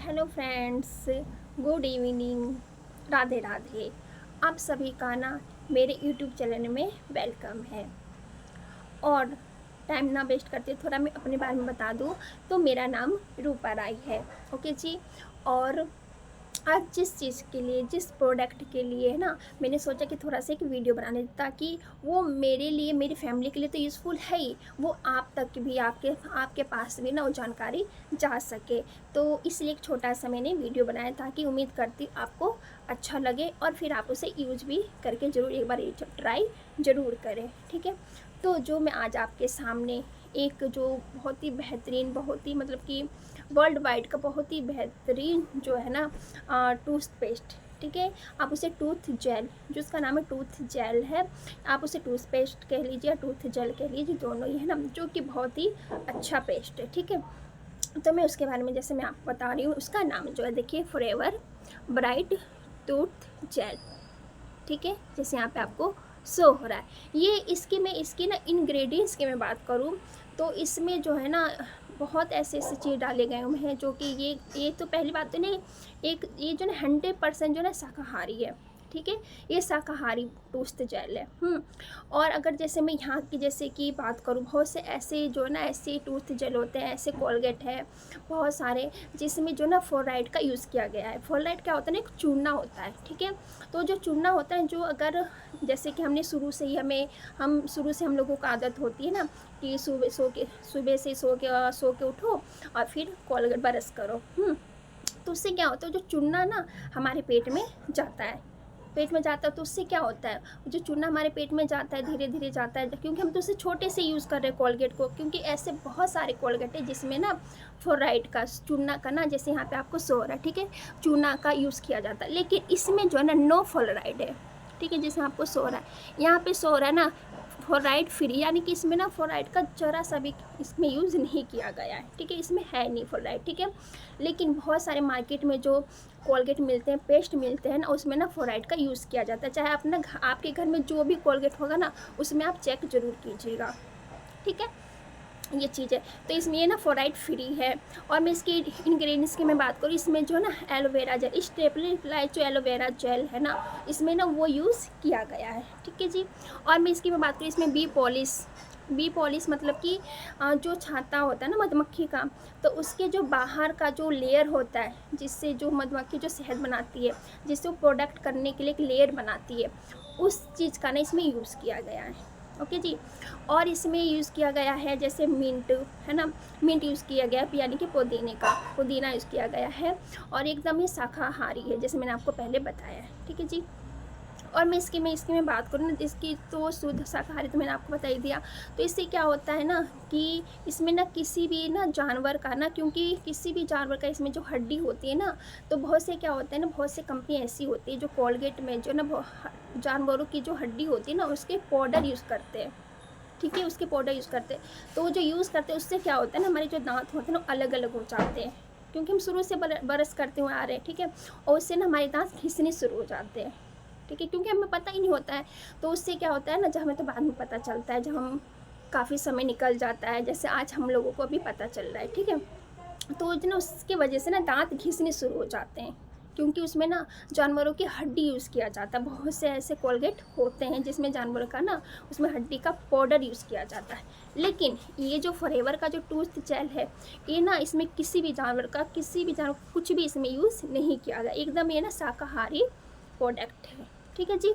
Hello friends, good evening, Radhe Radhe. आप सभी का ना मेरे यूट्यूब चैनल में वेलकम है। और टाइम ना वेस्ट करते थोड़ा मैं अपने बारे में बता दूँ तो मेरा नाम रूपा राय है। ओके जी। और आज जिस चीज़ के लिए, जिस प्रोडक्ट के लिए है ना, मैंने सोचा कि थोड़ा सा एक वीडियो बनाने ताकि वो मेरे लिए, मेरी फैमिली के लिए तो यूज़फुल है ही, वो आप तक भी, आपके आपके पास भी ना वो जानकारी जा सके। तो इसलिए एक छोटा सा मैंने वीडियो बनाया ताकि उम्मीद करती आपको अच्छा लगे और फिर आप उसे यूज भी करके ज़रूर एक बार ट्राई ज़रूर करें। ठीक है। तो जो मैं आज आपके सामने एक जो बहुत ही बेहतरीन, बहुत ही मतलब कि वर्ल्ड वाइड का बहुत ही बेहतरीन जो है ना टूथपेस्ट, ठीक है, आप उसे टूथ जेल, जो उसका नाम है टूथ जेल है, आप उसे टूथपेस्ट कह लीजिए या टूथ जेल कह लीजिए, दोनों ही है ना, जो कि बहुत ही अच्छा पेस्ट है। ठीक है। तो मैं उसके बारे में जैसे मैं आपको बता रही हूँ, उसका नाम जो है देखिए, फॉरएवर ब्राइट टूथ जेल। ठीक है, जैसे यहाँ पे आपको शो हो रहा है। ये इसकी ना इंग्रेडिएंट्स की मैं बात करूँ तो इसमें जो है ना बहुत ऐसे ऐसे चीज़ डाले गए हुए हैं जो कि ये तो पहली बात तो नहीं, एक ये जो ना 100% जो ना शाकाहारी है। ठीक है, ये शाकाहारी टूथ जेल है। और अगर जैसे मैं यहाँ की जैसे कि बात करूँ, बहुत से ऐसे जो है ना ऐसे टूथ जेल होते हैं, ऐसे कोलगेट है बहुत सारे, जिसमें जो ना फ्लोराइड का यूज़ किया गया है। फ्लोराइड क्या होता है ना, एक चूना होता है। ठीक है। तो जो चूना होता है, जो अगर जैसे कि हमने शुरू से ही हम शुरू से हम लोगों को आदत होती है ना कि सुबह से सो के उठो और फिर कोलगेट ब्रश करो। तो उससे क्या होता है, जो चूना ना हमारे पेट में जाता है, पेट में जाता है, तो उससे क्या होता है, जो चूना हमारे पेट में जाता है धीरे धीरे जाता है, क्योंकि हम तो उसे छोटे से यूज़ कर रहे हैं कोलगेट को, क्योंकि ऐसे बहुत सारे कोलगेट है जिसमें ना फ्लोराइड का, चूना का ना, जैसे यहाँ पे आपको शो हो रहा है, ठीक है, चूना का यूज़ किया जाता है, लेकिन इसमें जो है ना नो फ्लोराइड है। ठीक है, जैसे आपको शो हो रहा है, यहाँ पे शो हो रहा है ना फ्लोराइड फ्री, यानी कि इसमें ना फ्लोराइड का जरा सा भी इसमें यूज़ नहीं किया गया है। ठीक है, इसमें है नहीं फ्लोराइड। ठीक है, लेकिन बहुत सारे मार्केट में जो कोलगेट मिलते हैं, पेस्ट मिलते हैं ना, उसमें ना फ्लोराइड का यूज़ किया जाता है। चाहे अपना आपके घर में जो भी कोलगेट होगा ना, उसमें आप चेक ज़रूर कीजिएगा। ठीक है, ये चीज़ है। तो इसमें ये ना फ्लोराइड फ्री है। और मैं इसकी इंग्रेडिएंट्स की मैं बात करूँ, इसमें जो ना एलोवेरा जेल, स्टेबलाइज जो एलोवेरा जेल है ना, इसमें ना वो यूज़ किया गया है। ठीक है जी। और मैं इसकी मैं बात करूँ, इसमें बी पॉलिश मतलब कि जो छाता होता है ना मधुमक्खी का, तो उसके जो बाहर का जो लेयर होता है, जिससे जो मधुमक्खी जो शहद बनाती है, जिससे वो प्रोडक्ट करने के लिए एक लेयर बनाती है, उस चीज़ का ना इसमें यूज़ किया गया है। ओके जी। और इसमें यूज़ किया गया है जैसे मिंट, है ना, मिंट यूज़ किया गया है, यानी कि पुदीना यूज़ किया गया है। और एकदम ये शाकाहारी है, जैसे मैंने आपको पहले बताया है। ठीक है जी। और मैं बात करूँ ना, इसकी तो शुद्ध शाकाहारी तो मैंने आपको बता ही दिया। तो इससे क्या होता है ना कि इसमें ना किसी भी ना जानवर का ना, क्योंकि किसी भी जानवर का इसमें जो हड्डी होती है ना, तो बहुत से क्या होता है ना, बहुत से कंपनी ऐसी होती है जो कोलगेट में जो ना जानवरों की जो हड्डी होती है ना, उसके पाउडर यूज़ करते हैं। ठीक है, उसके पाउडर यूज़ करते हैं। तो वो जो यूज़ करते हैं उससे क्या होता है ना, हमारे जो दांत होते हैं ना अलग अलग हो जाते हैं, क्योंकि हम शुरू से ब्रश करते हुए आ रहे हैं। ठीक है, और उससे ना हमारे दांत घिसने शुरू हो जाते हैं। ठीक है, क्योंकि हमें पता ही नहीं होता है। तो उससे क्या होता है ना, जब हमें तो बाद में पता चलता है, जब हम काफ़ी समय निकल जाता है, जैसे आज हम लोगों को अभी पता चल रहा है। ठीक है, तो जो ना उसकी वजह से ना दांत घिसने शुरू हो जाते हैं, क्योंकि उसमें ना जानवरों की हड्डी यूज़ किया जाता है। बहुत से ऐसे कोलगेट होते हैं जिसमें जानवरों का ना, उसमें हड्डी का पाउडर यूज़ किया जाता है। लेकिन ये जो फॉरएवर का जो टूथ जेल है, ये ना इसमें किसी भी जानवर कुछ भी इसमें यूज़ नहीं किया गया, एकदम ये ना शाकाहारी प्रोडक्ट है। ठीक है जी।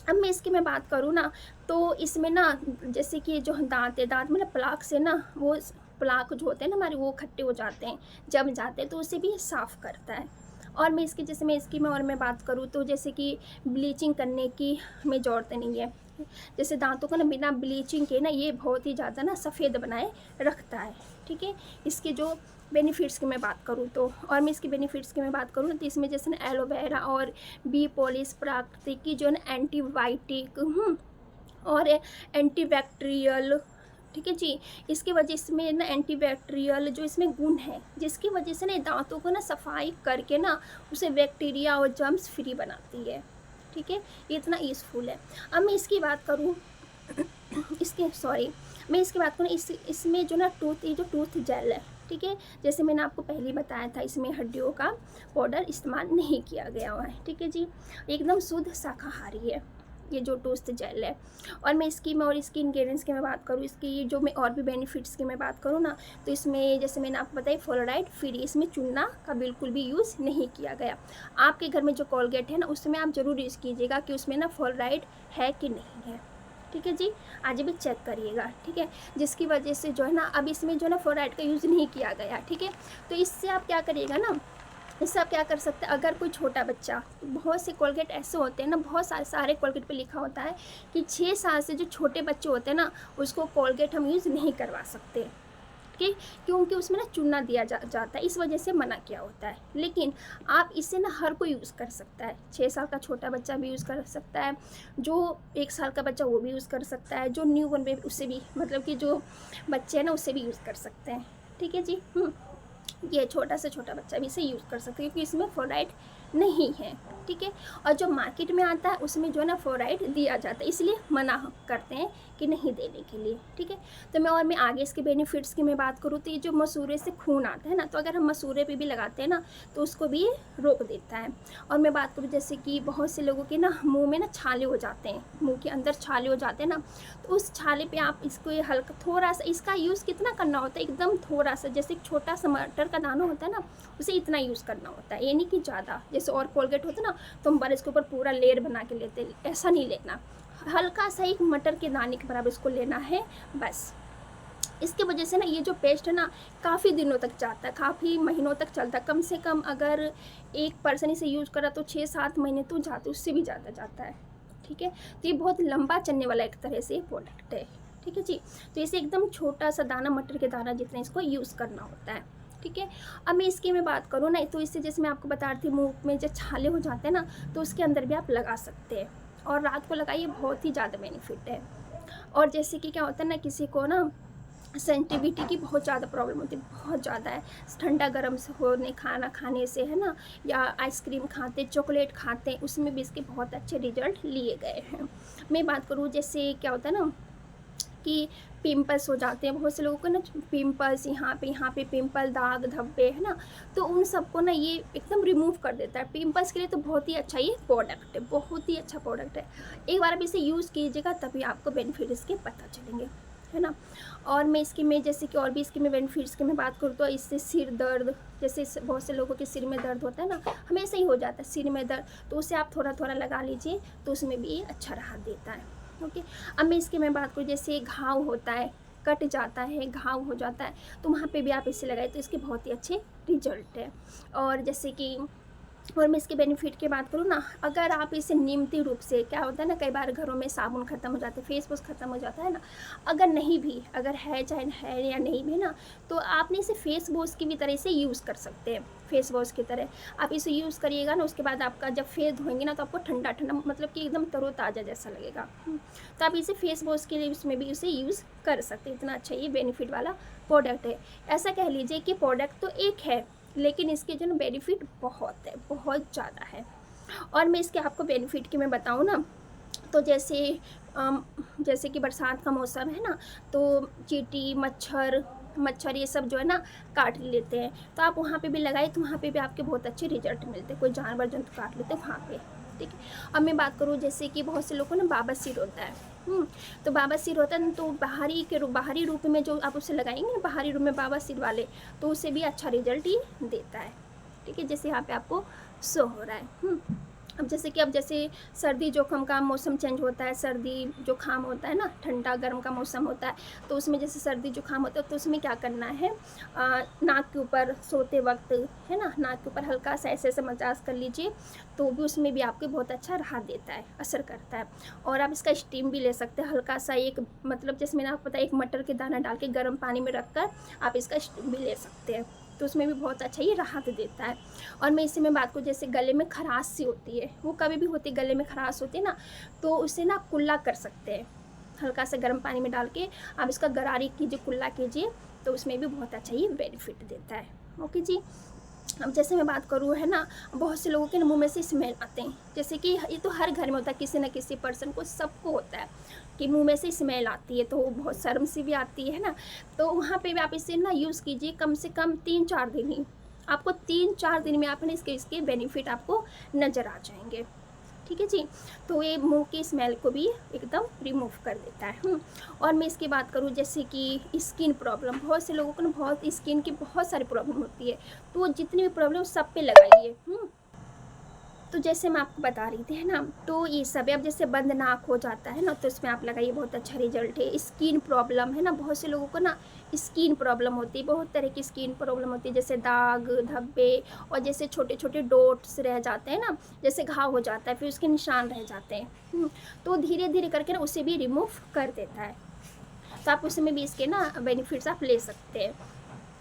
अब मैं बात करूँ ना, तो इसमें ना जैसे कि जो दांत है, दांत में ना प्लाक से ना, वो प्लाक जो होते हैं ना हमारे, वो इकट्ठे हो जाते हैं, जम जाते हैं, तो उसे भी ये साफ़ करता है। और मैं बात करूँ तो जैसे कि ब्लीचिंग करने की हमें ज़रूरत नहीं है। जैसे दांतों को ना बिना ब्लीचिंग के ना ये बहुत ही ज़्यादा ना सफ़ेद बनाए रखता है। ठीक है, इसके जो बेनिफिट्स की मैं बात करूँ तो, तो इसमें जैसे ना एलोवेरा और बी पॉलिश प्राकृतिक की जो है ना एंटीबायोटिक और एंटीबैक्टीरियल। ठीक है जी। इसकी वजह इसमें ना एंटीबैक्टीरियल जो इसमें गुण है, जिसकी वजह से ना दांतों को ना सफाई करके ना उसे बैक्टीरिया और जर्म्स फ्री बनाती है। ठीक है, ये इतना यूज़फुल है। अब मैं इसकी बात करूँ इसके सॉरी मैं इसकी बात करूँ इसमें जो ना ये जो टूथ जेल है, ठीक है। जैसे मैंने आपको पहले ही बताया था, इसमें हड्डियों का पाउडर इस्तेमाल नहीं किया गया हुआ है, ठीक है जी। एकदम शुद्ध शाकाहारी है ये जो टोस्ट जेल है। और मैं इसकी इंग्रेडिएंट्स की मैं बात करूँ, इसकी जो मैं और भी बेनिफिट्स की मैं बात करूँ ना, तो इसमें जैसे मैंने आपको बताया फ्लोराइड फ्री, इसमें चूना का बिल्कुल भी यूज़ नहीं किया गया। आपके घर में जो कोलगेट है ना, उसमें आप ज़रूर यूज़ कीजिएगा कि उसमें ना फ्लोराइड है कि नहीं है, ठीक है जी। आज भी चेक करिएगा, ठीक है। जिसकी वजह से जो है ना, अब इसमें जो है ना फ्लोराइड का यूज़ नहीं किया गया, ठीक है। तो इससे आप क्या करिएगा ना, इससे आप क्या कर सकते हैं, अगर कोई छोटा बच्चा, बहुत से कोलगेट ऐसे होते हैं ना, बहुत सारे कोलगेट पे लिखा होता है कि 6 साल से जो छोटे बच्चे होते हैं ना, उसको कोलगेट हम यूज़ नहीं करवा सकते, कि क्योंकि उसमें ना चूना दिया जाता है, इस वजह से मना किया होता है। लेकिन आप इससे ना हर कोई यूज़ कर सकता है, 6 साल का छोटा बच्चा भी यूज़ कर सकता है, जो 1 साल का बच्चा वो भी यूज़ कर सकता है, जो न्यू बॉर्न बेबी उससे भी, मतलब कि जो बच्चे हैं ना उससे भी यूज़ कर सकते हैं, ठीक है जी। ये छोटा से छोटा बच्चा भी इसे यूज़ कर सकते हैं, क्योंकि इसमें फ्लोराइड नहीं है, ठीक है। और जो मार्केट में आता है उसमें जो है ना फ्लोराइड दिया जाता है, इसलिए मना करते हैं कि नहीं देने के लिए, ठीक है। तो मैं आगे इसके बेनिफिट्स की मैं बात करूँ, तो ये जो मसूरे से खून आता है ना, तो अगर हम मसूरे पे भी लगाते हैं ना, तो उसको भी रोक देता है। और मैं बात करूँ जैसे कि बहुत से लोगों के ना मुँह में ना छाले हो जाते हैं, मुँह के अंदर छाले हो जाते हैं ना, तो उस छाले पे आप इसको ये हल्का थोड़ा सा, इसका यूज़ कितना करना होता है, एकदम थोड़ा सा, जैसे एक छोटा सा मटर का दाना होता है ना, उसे इतना यूज़ करना होता है, ये नहीं कि ज़्यादा। जैसे और कोलगेट होता है ना, तो हम बार इसके ऊपर पूरा लेयर बना के लेते, ऐसा नहीं लेना, हल्का सा एक मटर के दाने के बराबर इसको लेना है बस। इसके वजह से ना ये जो पेस्ट है ना, काफ़ी दिनों तक जाता है, काफ़ी महीनों तक चलता है। कम से कम अगर एक पर्सन इसे यूज़ करा तो 6-7 महीने तो जाते, उससे भी ज़्यादा जाता है, ठीक है। तो ये बहुत लंबा चलने वाला एक तरह से प्रोडक्ट है, ठीक है जी। तो इसे एकदम छोटा सा दाना, मटर के दाना जितना इसको यूज़ करना होता है, ठीक है। अब मैं इसकी मैं बात करूँ ना, तो इससे जैसे मैं आपको बता रही थी, मुँह में जब छाले हो जाते हैं ना, तो उसके अंदर भी आप लगा सकते हैं, और रात को लगाइए, बहुत ही ज़्यादा बेनिफिट है। और जैसे कि क्या होता है ना, किसी को ना सेंसिटिविटी की बहुत ज़्यादा प्रॉब्लम होती है, बहुत ज़्यादा है, ठंडा गर्म से होने खाना खाने से, है ना, या आइसक्रीम खाते, चॉकलेट खाते, उसमें भी इसके बहुत अच्छे रिजल्ट लिए गए हैं। मैं बात करूँ जैसे क्या होता है ना कि पिंपल्स हो जाते हैं, बहुत से लोगों को ना पिंपल्स, यहाँ पे पिंपल, दाग धब्बे, है ना, तो उन सबको ना ये एकदम रिमूव कर देता है। पिंपल्स के लिए तो बहुत ही अच्छा ये प्रोडक्ट है, बहुत ही अच्छा प्रोडक्ट है। एक बार आप इसे यूज़ कीजिएगा तभी आपको बेनिफिट इसके पता चलेंगे, है ना। और मैं जैसे कि और भी इसके मैं बेनिफिट्स की मैं बात करूँ, तो इससे सिर दर्द, जैसे बहुत से लोगों के सिर में दर्द होता है ना, हमेशा ही हो जाता है सिर में दर्द, तो उसे आप थोड़ा थोड़ा लगा लीजिए, तो उसमें भी ये अच्छा राहत देता है, ओके। अब मैं बात करूँ, जैसे घाव होता है, कट जाता है, घाव हो जाता है, तो वहाँ पे भी आप इसे लगाए तो इसके बहुत ही अच्छे रिजल्ट है। और जैसे कि और मैं इसके बेनिफिट की बात करूँ ना, अगर आप इसे नियमित रूप से, क्या होता है ना, कई बार घरों में साबुन ख़त्म हो जाते हैं, फेस वॉश ख़त्म हो जाता है ना, अगर नहीं भी, अगर है, चाहे है या नहीं भी ना, तो आपने इसे फेस वॉश की भी तरह से यूज़ कर सकते हैं, फेस वॉश की तरह आप इसे यूज़ करिएगा ना, उसके बाद आपका जब फेस धोएंगे ना, तो आपको ठंडा ठंडा, मतलब कि एकदम तरोताज़ा जैसा लगेगा। तो आप इसे फेस वॉश के लिए उसमें भी उसे यूज़ कर सकते हैं, इतना अच्छा ये बेनिफिट वाला प्रोडक्ट है। ऐसा कह लीजिए कि प्रोडक्ट तो एक है, लेकिन इसके जो ना बेनिफिट बहुत है, बहुत ज़्यादा है। और मैं इसके आपको बेनिफिट की मैं बताऊँ ना, तो जैसे कि बरसात का मौसम है ना, तो चींटी, मच्छर ये सब जो है ना काट लेते हैं, तो आप वहाँ पे भी लगाइए, तो वहाँ पे भी आपके बहुत अच्छे रिजल्ट मिलते हैं, कोई जानवर जंतु काट लेते हैं वहाँ पे, ठीक है। अब मैं बात करूँ जैसे कि बहुत से लोगों को ना बवासीर होता है, तो बवासीर होता है ना, तो बाहरी रूप में जो आप उसे लगाएंगे ना, बाहरी रूप में बवासीर वाले, तो उसे भी अच्छा रिजल्ट ही देता है, ठीक है, जैसे यहाँ पे आपको शो हो रहा है। अब जैसे सर्दी जोखम का मौसम चेंज होता है, सर्दी जुकाम होता है ना, ठंडा गर्म का मौसम होता है, तो उसमें जैसे सर्दी जुकाम होता है, तो उसमें क्या करना है, नाक के ऊपर सोते वक्त, है ना, नाक के ऊपर हल्का सा ऐसे मसाज कर लीजिए, तो भी उसमें भी आपको बहुत अच्छा राहत देता है, असर करता है। और आप इसका स्टीम भी ले सकते हैं, हल्का सा एक, मतलब जैसे मैंने आपको बताया, एक मटर के दाना डाल के गर्म पानी में रख कर आप इसका स्टीम भी ले सकते हैं, तो उसमें भी बहुत अच्छा ये राहत देता है। और मैं इससे बात करूँ, जैसे गले में खराश सी होती है, वो कभी भी होती है, गले में खराश होती है ना, तो उसे ना कुल्ला कर सकते हैं, हल्का सा गर्म पानी में डाल के आप इसका गरारी कीजिए, कुल्ला कीजिए, तो उसमें भी बहुत अच्छा ये बेनिफिट देता है, ओके जी। अब जैसे मैं बात करूँ है ना, बहुत से लोगों के मुँह में से स्मेल आते हैं, जैसे कि ये तो हर घर में होता है, किसी न किसी पर्सन को, सबको होता है कि मुँह में से स्मेल आती है, तो वो बहुत शर्म सी भी आती है ना। तो वहाँ पे भी आप इसे ना यूज़ कीजिए कम से कम 3-4 दिन ही, आपको 3-4 दिन में आप ना इसके बेनिफिट आपको नज़र आ जाएँगे। ठीक है जी। तो ये मुँह की स्मेल को भी एकदम रिमूव कर देता है। और मैं इसकी बात करूँ जैसे कि स्किन प्रॉब्लम, बहुत से लोगों को ना बहुत स्किन की बहुत सारी प्रॉब्लम होती है, तो जितनी भी प्रॉब्लम सब पे लगाइए। तो जैसे मैं आपको बता रही थी है ना, तो ये सब है। अब जैसे बंद नाक हो जाता है ना, तो इसमें आप लगाइए, बहुत अच्छा रिजल्ट है। स्किन प्रॉब्लम है ना, बहुत से लोगों को ना स्किन प्रॉब्लम होती है, बहुत तरह की स्किन प्रॉब्लम होती है, जैसे दाग धब्बे, और जैसे छोटे छोटे डॉट्स रह जाते हैं ना, जैसे घाव हो जाता है, फिर उसके निशान रह जाते हैं। तो धीरे धीरे करके ना उसे भी रिमूव कर देता है। तो आप उसमें भी इसके ना बेनिफिट्स आप ले सकते हैं।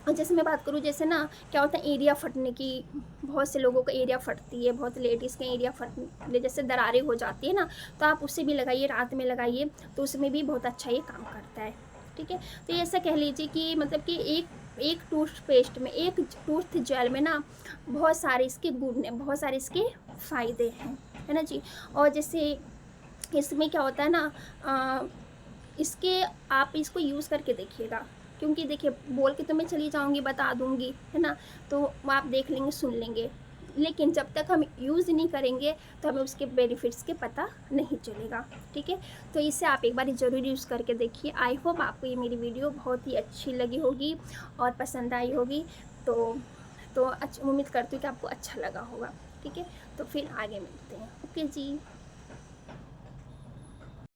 और जैसे मैं बात करूँ, जैसे ना क्या होता है एरिया फटने की, बहुत से लोगों का एरिया फटती है, बहुत लेडीज़ के एरिया फटने जैसे दरारें हो जाती है ना, तो आप उसे भी लगाइए, रात में लगाइए, तो उसमें भी बहुत अच्छा ये काम करता है। ठीक है। तो ये ऐसा कह लीजिए कि मतलब कि एक टूथपेस्ट में, एक टूथ जेल में ना बहुत सारे इसके गुण हैं, बहुत सारे इसके फ़ायदे हैं, है ना जी। और जैसे इसमें क्या होता है ना, इसके आप इसको यूज़ करके देखिएगा, क्योंकि देखिए बोल के तो मैं चली जाऊँगी, बता दूँगी, है ना, तो आप देख लेंगे, सुन लेंगे, लेकिन जब तक हम यूज़ नहीं करेंगे तो हमें उसके बेनिफिट्स के पता नहीं चलेगा। ठीक है। तो इसे आप एक बार ज़रूर यूज़ करके देखिए। आई होप आपको ये मेरी वीडियो बहुत ही अच्छी लगी होगी और पसंद आई होगी। तो उम्मीद करती हूँ कि आपको अच्छा लगा होगा। ठीक है। तो फिर आगे मिलते हैं। ओके जी।